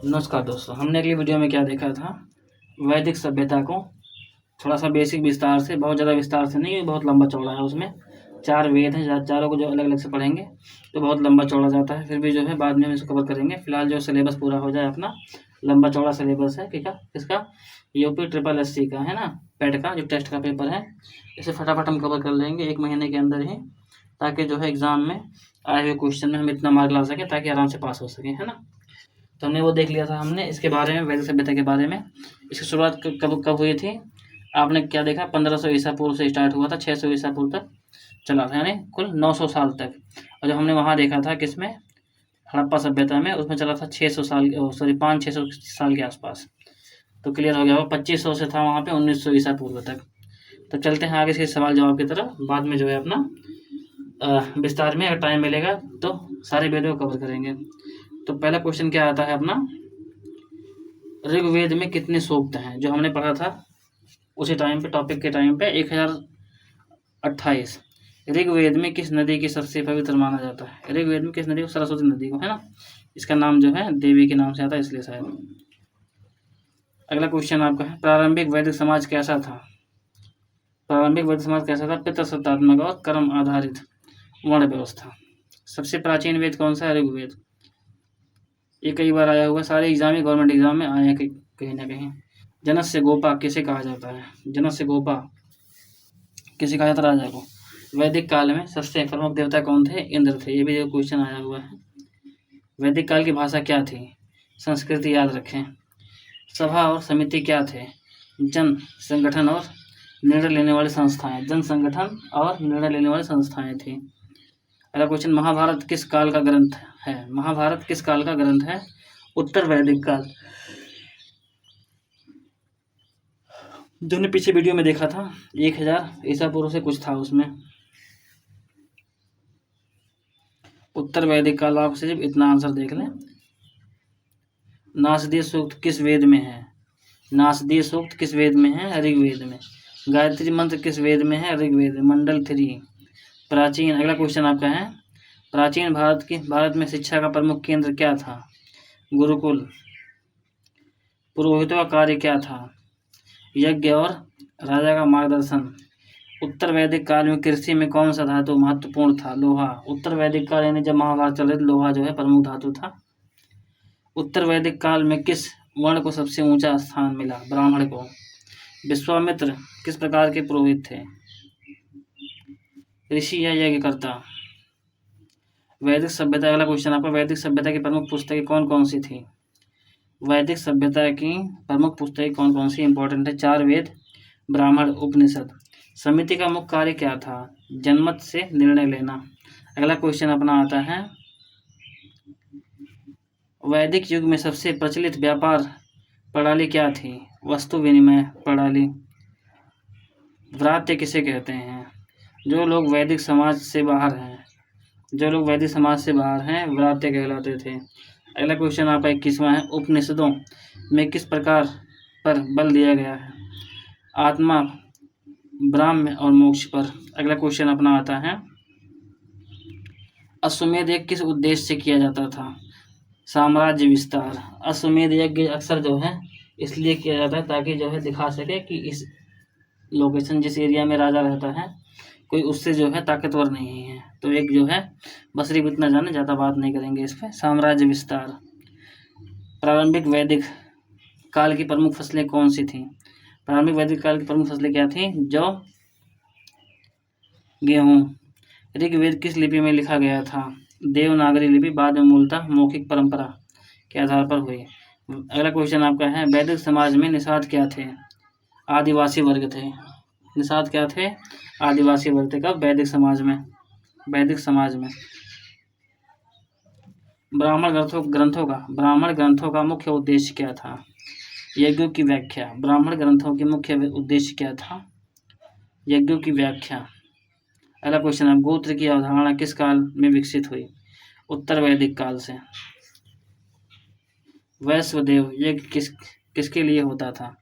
नमस्कार दोस्तों, हमने अगली वीडियो में क्या देखा था। वैदिक सभ्यता को थोड़ा सा बेसिक विस्तार से, बहुत ज़्यादा विस्तार से नहीं, बहुत लंबा चौड़ा है। उसमें 4 वेद हैं, चारों को जो अलग अलग से पढ़ेंगे तो बहुत लंबा चौड़ा जाता है। फिर भी जो है बाद में हम इसको कवर करेंगे। फिलहाल जो सिलेबस पूरा हो जाए अपना, लंबा चौड़ा सिलेबस है किसका, यूपी ट्रिपल एस सी का है ना, पेट का जो टेस्ट का पेपर है। इसे फटाफट हम कवर कर लेंगे 1 महीने के अंदर ही, ताकि जो है एग्ज़ाम में आए हुए क्वेश्चन में हम इतना मार्क ला सकें ताकि आराम से पास हो सकें, है ना। तो हमने वो देख लिया था हमने इसके बारे में, वैदिक सभ्यता के बारे में। इसकी शुरुआत कब कब हुई थी, आपने क्या देखा, 1500 ईसा पूर्व से स्टार्ट हुआ था, 600 ईसा पूर्व तक चला था, यानी कुल 900 साल तक। और जो हमने वहाँ देखा था किसमें, हड़प्पा सभ्यता में, उसमें चला था 600 साल, सॉरी 500-600 साल के आसपास। तो क्लियर हो गया होगा, 2500 से था वहाँ पे 1900 ईसा पूर्व तक। तो चलते हैं आगे से सवाल जवाब की तरफ। बाद में जो है अपना विस्तार में अगर टाइम मिलेगा तो सारे वेदों को कवर करेंगे। तो पहला क्वेश्चन क्या आता है अपना, ऋग्वेद में कितने सूक्त हैं, जो हमने पढ़ा था उसी टाइम पे, टॉपिक के टाइम पे, 1028। ऋग्वेद में किस नदी की सबसे पवित्र माना जाता है, ऋग्वेद में किस नदी को, सरस्वती नदी को, है ना। इसका नाम जो है देवी के नाम से आता है इसलिए शायद। अगला क्वेश्चन आपका है, प्रारंभिक वैदिक समाज कैसा था। प्रारंभिक वैदिक समाज कैसा था, पितृसत्तात्मक और कर्म आधारित वर्ण व्यवस्था। सबसे प्राचीन वेद कौन सा है, ऋग्वेद। ये कई बार आया हुआ, सारे एग्जाम में, गवर्नमेंट एग्जाम में आए हैं कहीं ना कहीं। जनस्य गोपा किसे कहा जाता है, जनस्य गोपा किसे कहा जाता है, राजा को। वैदिक काल में सबसे प्रमुख देवता कौन थे, इंद्र थे। ये भी जो क्वेश्चन आया हुआ है। वैदिक काल की भाषा क्या थी, संस्कृति याद रखें। सभा और समिति क्या थे, जन संगठन और निर्णय लेने वाली संस्थाएं, जन संगठन और निर्णय लेने वाली संस्थाएं थी। अगला क्वेश्चन, महाभारत किस काल का ग्रंथ है, महाभारत किस काल का ग्रंथ है, उत्तर वैदिक काल। जो हमने पीछे वीडियो में देखा था, 1000 ईसा पूर्व से कुछ था उसमें। उत्तर वैदिक काल, आप सिर्फ इतना आंसर देख लें। नासदीय सूक्त किस वेद में है, नासदीय सूक्त किस वेद में है, ऋग्वेद में। गायत्री मंत्र किस वेद में है, ऋग्वेद, मंडल 3। प्राचीन, अगला क्वेश्चन आपका है, प्राचीन भारत में शिक्षा का प्रमुख केंद्र क्या था, गुरुकुल। पुरोहितों का कार्य क्या था, यज्ञ और राजा का मार्गदर्शन। उत्तर वैदिक काल में कृषि में कौन सा धातु महत्वपूर्ण था, लोहा। उत्तर वैदिक काल यानी जब महाभारत चल रहे थे, लोहा जो है प्रमुख धातु था। उत्तर वैदिक काल में किस वर्ण को सबसे ऊंचा स्थान मिला, ब्राह्मण को। विश्वामित्र किस प्रकार के पुरोहित थे, ऋषि या यज्ञकर्ता। वैदिक सभ्यता, अगला क्वेश्चन आपका, वैदिक सभ्यता की प्रमुख पुस्तकें कौन कौन सी थी। वैदिक सभ्यता की प्रमुख पुस्तकें कौन कौन सी, इंपॉर्टेंट है, 4 वेद, ब्राह्मण, उपनिषद। समिति का मुख्य कार्य क्या था, जनमत से निर्णय लेना। अगला क्वेश्चन अपना आता है, वैदिक युग में सबसे प्रचलित व्यापार प्रणाली क्या थी, वस्तु विनिमय प्रणाली। व्रात्य किसे कहते हैं, जो लोग वैदिक समाज से बाहर हैं, जो लोग वैदिक समाज से बाहर हैं व्रात्य कहलाते थे। अगला क्वेश्चन आपका 21वां है, उपनिषदों में किस प्रकार पर बल दिया गया है, आत्मा, ब्राह्म्य और मोक्ष पर। अगला क्वेश्चन अपना आता है, अश्वमेध यज्ञ किस उद्देश्य से किया जाता था, साम्राज्य विस्तार। अश्वमेध यज्ञ अक्सर जो है इसलिए किया जाता है ताकि जो है दिखा सके कि इस लोकेशन, जिस एरिया में राजा रहता है, कोई उससे जो है ताकतवर नहीं है। तो एक जो है, बस सिर्फ इतना जाने, ज़्यादा बात नहीं करेंगे इस पर। साम्राज्य विस्तार। प्रारंभिक वैदिक काल की प्रमुख फसलें कौन सी थीं, प्रारंभिक वैदिक काल की प्रमुख फसलें क्या थीं, जौ, गेहूँ। ऋग्वेद किस लिपि में लिखा गया था, देवनागरी लिपि, बाद में मूलतः मौखिक परंपरा के आधार पर हुई। अगला क्वेश्चन आपका है, वैदिक समाज में निषाद क्या थे, आदिवासी वर्ग थे। निषाद क्या थे, आदिवासी वर्ग थे। कब, वैदिक समाज में, वैदिक समाज में। ब्राह्मण ग्रंथों का मुख्य उद्देश्य क्या था, यज्ञों की व्याख्या। ब्राह्मण ग्रंथों के मुख्य उद्देश्य क्या था, यज्ञों की व्याख्या। अगला क्वेश्चन है, गोत्र की अवधारणा किस काल में विकसित हुई, उत्तर वैदिक काल से। वैश्वदेव यज्ञ किसके लिए होता था,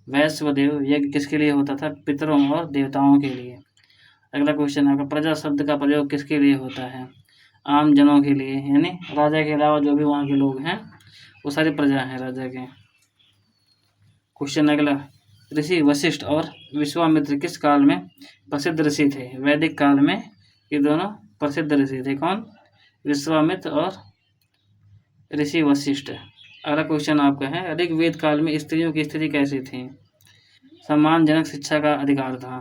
वैश्वदेव यज्ञ किसके लिए होता था, पितरों और देवताओं के लिए। अगला क्वेश्चन आपका, प्रजा शब्द का प्रयोग किसके लिए होता है, आम जनों के लिए, यानी राजा के अलावा जो भी वहाँ के लोग हैं वो सारी प्रजा हैं राजा के। क्वेश्चन अगला, ऋषि वशिष्ठ और विश्वामित्र किस काल में प्रसिद्ध ऋषि थे? वैदिक काल में ये दोनों प्रसिद्ध ऋषि थे। कौन? विश्वामित्र और ऋषि वशिष्ठ। अगला क्वेश्चन आपका है, ऋग्वेद काल में स्त्रियों की स्थिति कैसी थी? सम्मानजनक शिक्षा का अधिकार था।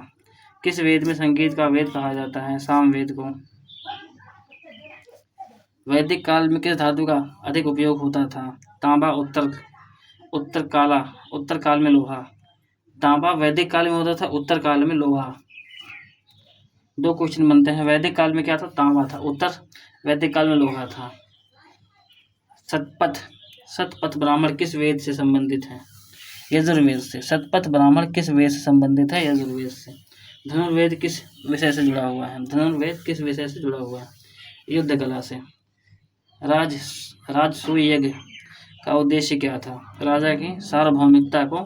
किस वेद में संगीत का वेद कहा जाता है? सामवेद को। वैदिक काल में किस धातु का अधिक उपयोग होता था? तांबा। उत्तर काल में लोहा। तांबा वैदिक काल में होता था, उत्तर काल में लोहा। दो क्वेश्चन बनते हैं। वैदिक काल में क्या था? तांबा था। उत्तर वैदिक काल में लोहा था। शतपथ ब्राह्मण किस वेद से संबंधित है? यजुर्वेद से। शतपथ ब्राह्मण किस वेद से संबंधित है? यजुर्वेद से। धनुर्वेद किस विषय से जुड़ा हुआ है? धनुर्वेद किस विषय से जुड़ा हुआ है? युद्ध कला से। राजसूय यज्ञ का उद्देश्य क्या था? राजा की सार्वभौमिकता को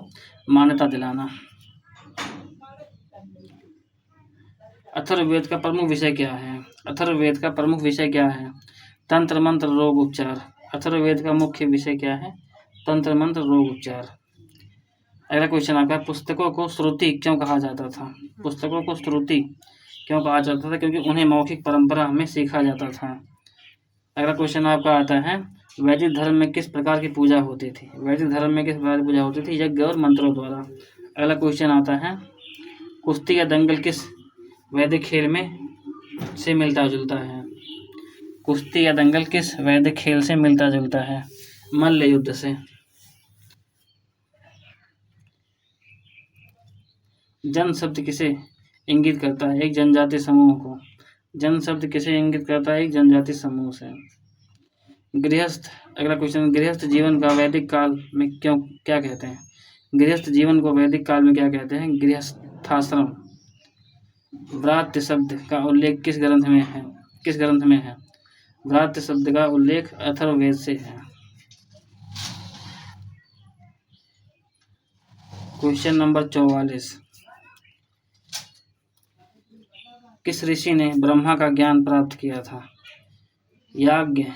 मान्यता दिलाना। अथर्ववेद का प्रमुख विषय क्या है? अथर्ववेद का प्रमुख विषय क्या है? तंत्र मंत्र रोग उपचार। अथर्ववेद का मुख्य विषय क्या है? तंत्र मंत्र रोग उपचार। अगला क्वेश्चन आपका, पुस्तकों को श्रुति क्यों कहा जाता था? पुस्तकों को श्रुति क्यों कहा जाता था? क्योंकि उन्हें मौखिक परंपरा में सीखा जाता था। अगला क्वेश्चन आपका आता है, वैदिक धर्म में किस प्रकार की पूजा होती थी? वैदिक धर्म में किस प्रकार की पूजा होती थी? यज्ञ और मंत्रों द्वारा। अगला क्वेश्चन आता है, कुश्ती या दंगल किस वैदिक खेल में से मिलता जुलता है? कुश्ती या दंगल किस वैदिक खेल से मिलता जुलता है? मल्ल युद्ध से। जन शब्द किसे इंगित करता है? एक जनजाति समूह को। जन शब्द किसे इंगित करता है? एक जनजाति समूह से। गृहस्थ। अगला क्वेश्चन, गृहस्थ जीवन का वैदिक काल में क्या कहते हैं? गृहस्थ जीवन को वैदिक काल में क्या कहते हैं? गृहस्थाश्रम। व्रात्य शब्द का उल्लेख किस ग्रंथ में है? किस ग्रंथ में है? व्रात्य शब्द का उल्लेख अथर्ववेद से है। क्वेश्चन नंबर 44, किस ऋषि ने ब्रह्मा का ज्ञान प्राप्त किया था? याज्ञवल्क्य,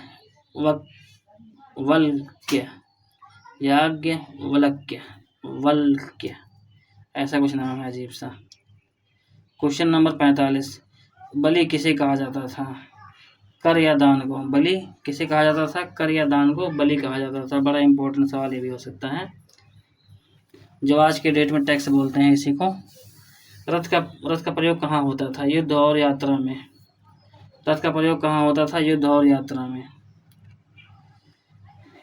ऐसा कुछ नाम है अजीब सा। क्वेश्चन नंबर 45, बलि किसे कहा जाता था? कर या दान को? बलि किसे कहा जाता था? कर या दान को बलि कहा जाता था। बड़ा इंपॉर्टेंट सवाल ये भी हो सकता है, जो आज के डेट में टैक्स बोलते हैं इसी को। रथ का प्रयोग कहाँ होता था? युद्ध और यात्रा में। रथ का प्रयोग कहाँ होता था? युद्ध और यात्रा में।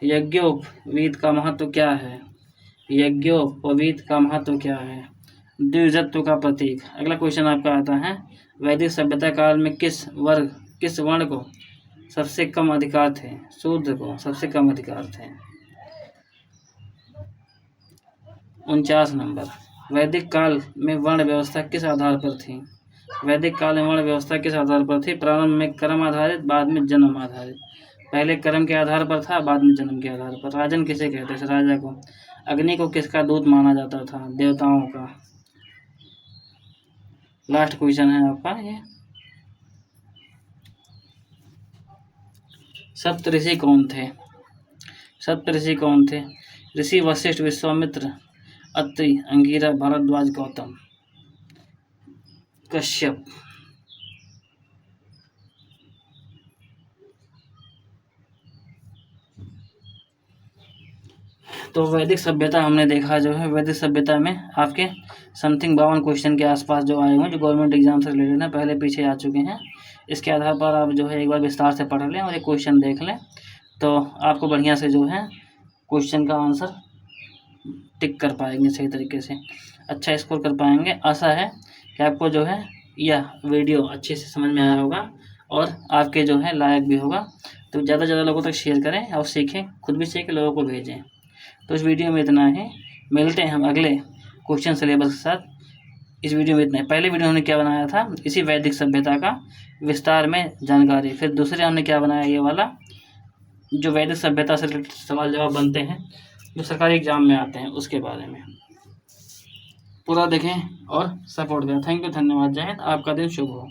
यज्ञोपवीत का महत्व क्या है? यज्ञोपवीत का महत्व क्या है? द्विजत्व का प्रतीक। अगला क्वेश्चन आपका आता है, वैदिक सभ्यता काल में किस वर्ण को सबसे कम अधिकार थे? शूद्र को सबसे कम अधिकार थे। 49 नंबर, वैदिक काल में वर्ण व्यवस्था किस आधार पर थी? वैदिक काल में वर्ण व्यवस्था किस आधार पर थी? प्रारंभ में कर्म आधारित, बाद में जन्म आधारित। पहले कर्म के आधार पर था, बाद में जन्म के आधार पर। राजन किसे कहते थे? राजा को। अग्नि को किसका दूत माना जाता था? देवताओं का। लास्ट क्वेश्चन है आपका ये, सप्तऋषि कौन थे? सप्तऋषि कौन थे? ऋषि वशिष्ठ, विश्वामित्र, अत्रि, अंगिरा, भारद्वाज, गौतम, कश्यप। तो वैदिक सभ्यता हमने देखा जो है, वैदिक सभ्यता में आपके समथिंग 52 क्वेश्चन के आसपास जो आए हुए हैं, जो गवर्नमेंट एग्जाम से रिलेटेड है, पहले पीछे आ चुके हैं। इसके आधार पर आप जो है एक बार विस्तार से पढ़ लें और एक क्वेश्चन देख लें, तो आपको बढ़िया से जो है क्वेश्चन का आंसर टिक कर पाएंगे, सही तरीके से अच्छा स्कोर कर पाएंगे। आशा है कि आपको जो है यह वीडियो अच्छे से समझ में आया होगा और आपके जो है लायक भी होगा। तो ज़्यादा से ज़्यादा लोगों तक शेयर करें और सीखें, खुद भी सीखें, लोगों को भेजें। तो इस वीडियो में इतना ही, मिलते हैं हम अगले क्वेश्चन सिलेबस के साथ। इस वीडियो में इतना है। पहले वीडियो हमने क्या बनाया था, इसी वैदिक सभ्यता का विस्तार में जानकारी। फिर दूसरे हमने क्या बनाया, ये वाला जो वैदिक सभ्यता से रिलेटेड सवाल जवाब बनते हैं, जो सरकारी एग्जाम में आते हैं, उसके बारे में पूरा देखें और सपोर्ट करें। थैंक यू, धन्यवाद, जय हिंद। आपका दिन शुभ हो।